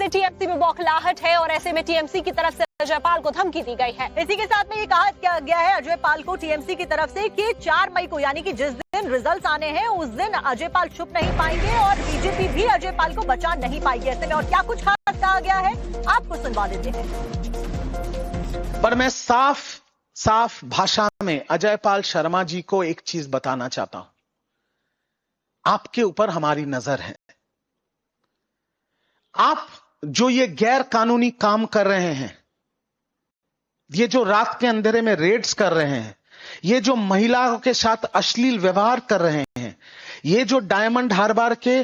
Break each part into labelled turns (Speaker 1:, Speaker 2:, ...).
Speaker 1: TMC में बौखलाहट है और ऐसे में टीएमसी की तरफ से अजय पाल को धमकी दी गई है। इसी के साथ में ये कहा गया है अजय पाल को टीएमसी की तरफ से कि 4 मई को यानी कि जिस दिन रिजल्ट्स आने हैं उस दिन अजय पाल छुप नहीं पाएंगे और बीजेपी भी अजय पाल को बचा नहीं पाएगी। ऐसे में और क्या कुछ खास कहा गया है आपको सुनवा देते हैं।
Speaker 2: पर मैं साफ भाषा में अजय पाल शर्मा जी को एक चीज बताना चाहता हूं, आपके ऊपर हमारी नजर है। आप जो ये गैर कानूनी काम कर रहे हैं, ये जो रात के अंधेरे में रेड्स कर रहे हैं, ये जो महिलाओं के साथ अश्लील व्यवहार कर रहे हैं, ये जो डायमंड हार्बर के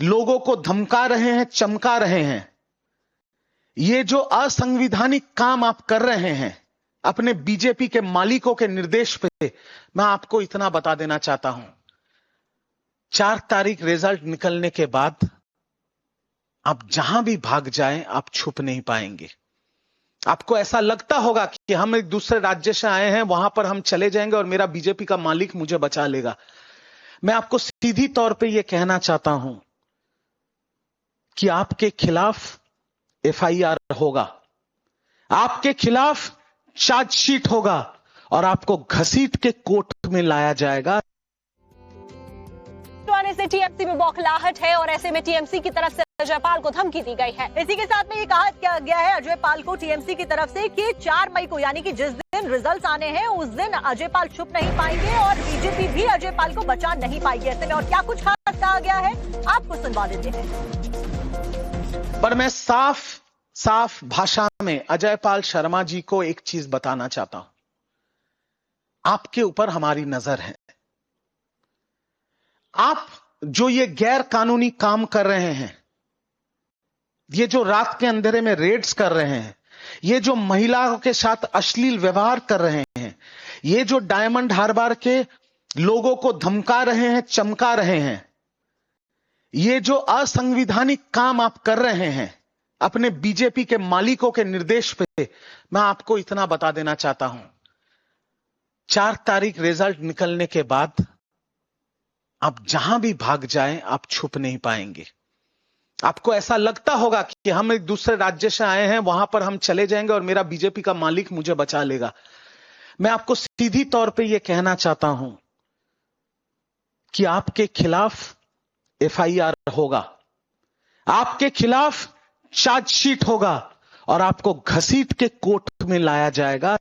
Speaker 2: लोगों को धमका रहे हैं, चमका रहे हैं, ये जो असंवैधानिक काम आप कर रहे हैं अपने बीजेपी के मालिकों के निर्देश पे, मैं आपको इतना बता देना चाहता हूं, 4 तारीख रिजल्ट निकलने के बाद आप जहां भी भाग जाएं आप छुप नहीं पाएंगे। आपको ऐसा लगता होगा कि हम एक दूसरे राज्य से आए हैं, वहां पर हम चले जाएंगे और मेरा बीजेपी का मालिक मुझे बचा लेगा। मैं आपको सीधी तौर पे यह कहना चाहता हूं कि आपके खिलाफ एफआईआर होगा, आपके खिलाफ चार्जशीट होगा और आपको घसीट के कोर्ट में लाया जाएगा।
Speaker 1: से टीएमसी में बौखलाहट है और ऐसे में टीएमसी की तरफ से अजय पाल को धमकी दी गई है। इसी के साथ में ये कहा गया है अजय पाल को टीएमसी की तरफ से कि 4 मई को यानी कि जिस दिन रिजल्ट्स आने हैं उस दिन अजय पाल छुप नहीं पाएंगे और बीजेपी भी अजय पाल को बचा नहीं पाएगी। ऐसे में और क्या कुछ खास कहा गया है आपको सुनवा देते हैं।
Speaker 2: पर मैं साफ भाषा में अजय पाल शर्मा जी को एक चीज बताना चाहता हूं, आपके ऊपर हमारी नजर है। आप जो ये गैर कानूनी काम कर रहे हैं, ये जो रात के अंधेरे में रेड्स कर रहे हैं, ये जो महिलाओं के साथ अश्लील व्यवहार कर रहे हैं, ये जो डायमंड हार्बर के लोगों को धमका रहे हैं, चमका रहे हैं, ये जो असंवैधानिक काम आप कर रहे हैं अपने बीजेपी के मालिकों के निर्देश पे, मैं आपको इतना बता देना चाहता हूं, 4 तारीख रिजल्ट निकलने के बाद आप जहां भी भाग जाएं आप छुप नहीं पाएंगे। आपको ऐसा लगता होगा कि हम एक दूसरे राज्य से आए हैं, वहां पर हम चले जाएंगे और मेरा बीजेपी का मालिक मुझे बचा लेगा। मैं आपको सीधी तौर पे यह कहना चाहता हूं कि आपके खिलाफ एफआईआर होगा, आपके खिलाफ चार्जशीट होगा और आपको घसीट के कोर्ट में लाया जाएगा।